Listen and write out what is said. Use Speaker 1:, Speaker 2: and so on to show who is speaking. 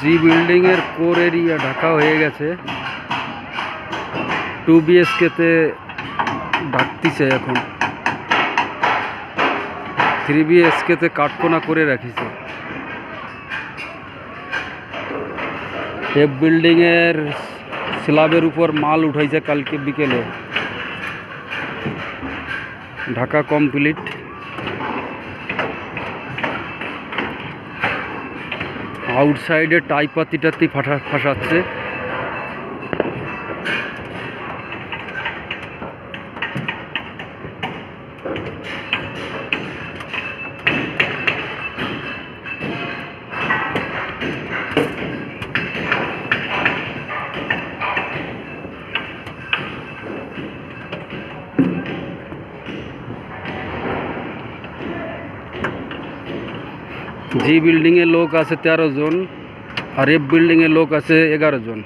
Speaker 1: জি building এর core area Dhaka হয়ে গেছে। 2 BHK তে ঢাকতিছে এখন। 3 BHK তে কাঠকোনা করে রাখিছে। এফ বিল্ডিং এর স্ল্যাবের উপর মাল উঠাইছে কালকে বিকেলে। ঢাকা কমপ্লিট। আউটসাইডে টাইপাতি ফাঁসাচ্ছে। জি বিল্ডিং এ লোক আছে 13 জন আর এফ বিল্ডিং এ লোক আছে 11 জন।